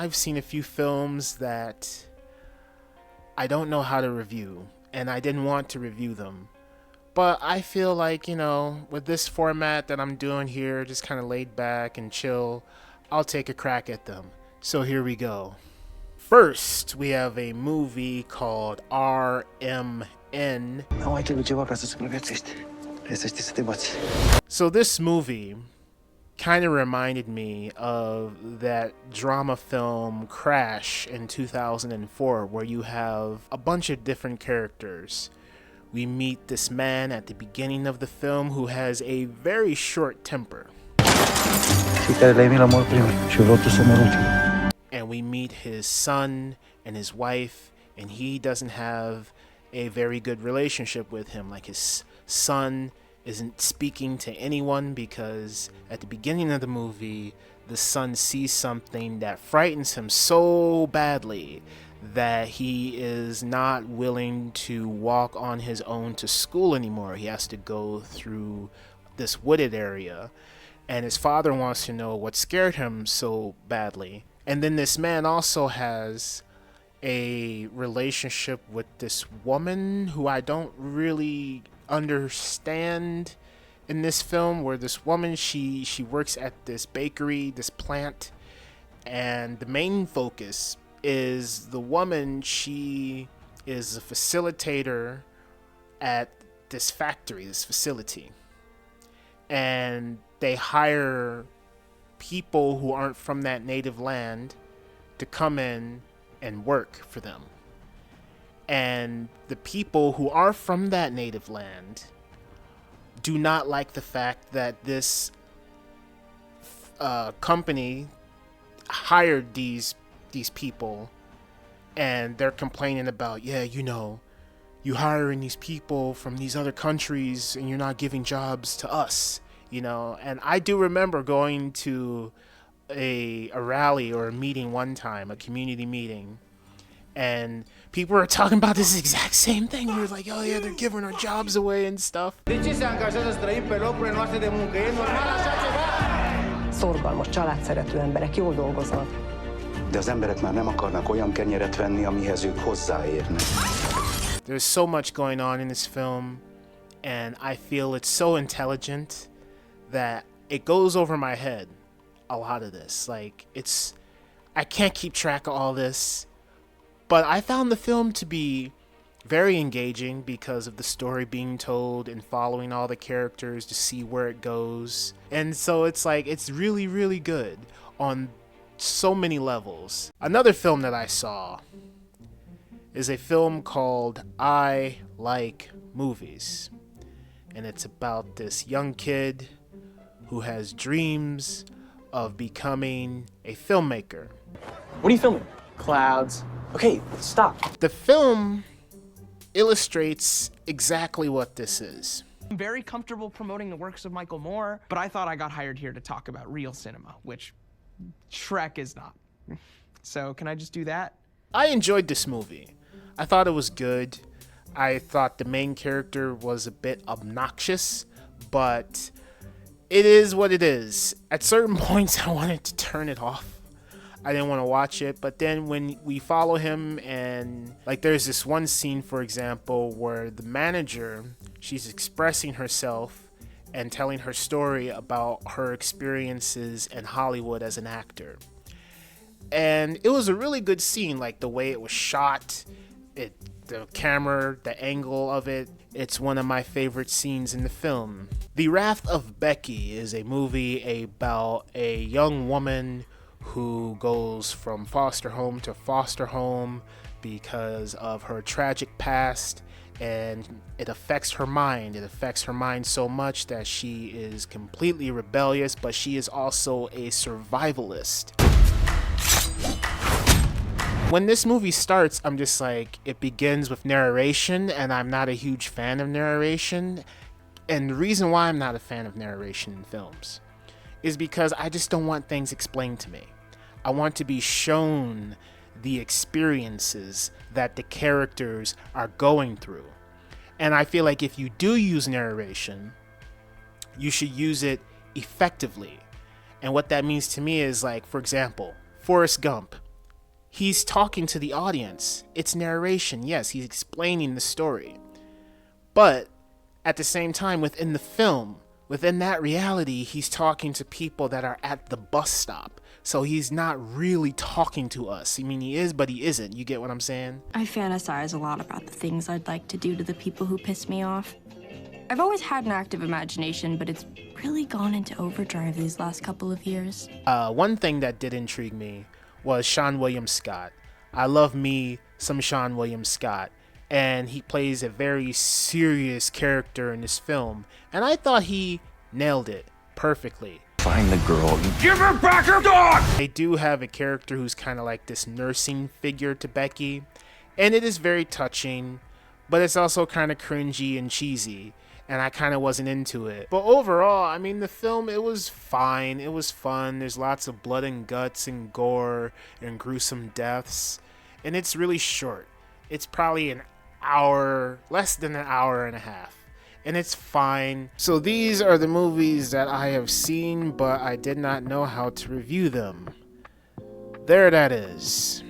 I've seen a few films that I don't know how to review, and I didn't want to review them. But I feel like, with this format that I'm doing here, just kind of laid back and chill, I'll take a crack at them. So here we go. First, we have a movie called RMN. So this movie kind of reminded me of that drama film Crash in 2004, where you have a bunch of different characters. We meet this man at the beginning of the film who has a very short temper. And we meet his son and his wife, and he doesn't have a very good relationship with him. Like, his son isn't speaking to anyone because at the beginning of the movie, the son sees something that frightens him so badly that he is not willing to walk on his own to school anymore. He has to go through this wooded area, and his father wants to know what scared him so badly. And then this man also has a relationship with this woman who I don't really understand in this film, where this woman, she works at this bakery, this plant, and the main focus is the woman. She is a facilitator at this factory, this facility, and they hire people who aren't from that native land to come in and work for them. And the people who are from that native land do not like the fact that this company hired these people, and they're complaining about, you hiring these people from these other countries and you're not giving jobs to us. And I do remember going to a rally or a meeting one time, a community meeting, and people were talking about this exact same thing. We were like, oh yeah, they're giving our jobs away and stuff. Szorgalmas, családszerető emberek, jól dolgoznak. De az emberek már nem akarnak olyan kenyeret venni, amihez ők hozzáérnek. There's so much going on in this film, and I feel it's so intelligent that it goes over my head, a lot of this. Like, I can't keep track of all this, but I found the film to be very engaging because of the story being told and following all the characters to see where it goes. And so it's really, really good on so many levels. Another film that I saw is a film called I Like Movies. And it's about this young kid who has dreams of becoming a filmmaker. What are you filming? Clouds. Okay, stop. The film illustrates exactly what this is. I'm very comfortable promoting the works of Michael Moore, but I thought I got hired here to talk about real cinema, which Shrek is not. So can I just do that? I enjoyed this movie. I thought it was good. I thought the main character was a bit obnoxious, but it is what it is. At certain points, I wanted to turn it off. I didn't want to watch it, but then when we follow him, and like there's this one scene, for example, where the manager, she's expressing herself and telling her story about her experiences in Hollywood as an actor. And it was a really good scene, like the way it was shot, the camera, the angle of it. It's one of my favorite scenes in the film. The Wrath of Becky is a movie about a young woman who goes from foster home to foster home because of her tragic past, and it affects her mind. It affects her mind so much that she is completely rebellious, but she is also a survivalist. When this movie starts, I'm just like, it begins with narration, and I'm not a huge fan of narration. And the reason why I'm not a fan of narration in films is because I just don't want things explained to me. I want to be shown the experiences that the characters are going through. And I feel like if you do use narration, you should use it effectively. And what that means to me is, like, for example, Forrest Gump. he's talking to the audience. It's narration. Yes, he's explaining the story. But at the same time, within the film, within that reality, he's talking to people that are at the bus stop. So he's not really talking to us. I mean, he is, but he isn't. You get what I'm saying? I fantasize a lot about the things I'd like to do to the people who piss me off. I've always had an active imagination, but it's really gone into overdrive these last couple of years. One thing that did intrigue me was Sean William Scott. I love me some Sean William Scott, and he plays a very serious character in this film, and I thought he nailed it perfectly. Find the girl and give her back her dog! They do have a character who's kind of like this nursing figure to Becky, and it is very touching, but it's also kind of cringy and cheesy, and I kind of wasn't into it. But overall, I mean, the film, it was fine. It was fun. There's lots of blood and guts and gore and gruesome deaths, and it's really short. It's probably an hour, less than an hour and a half. And it's fine. So these are the movies that I have seen, but I did not know how to review them. There that is.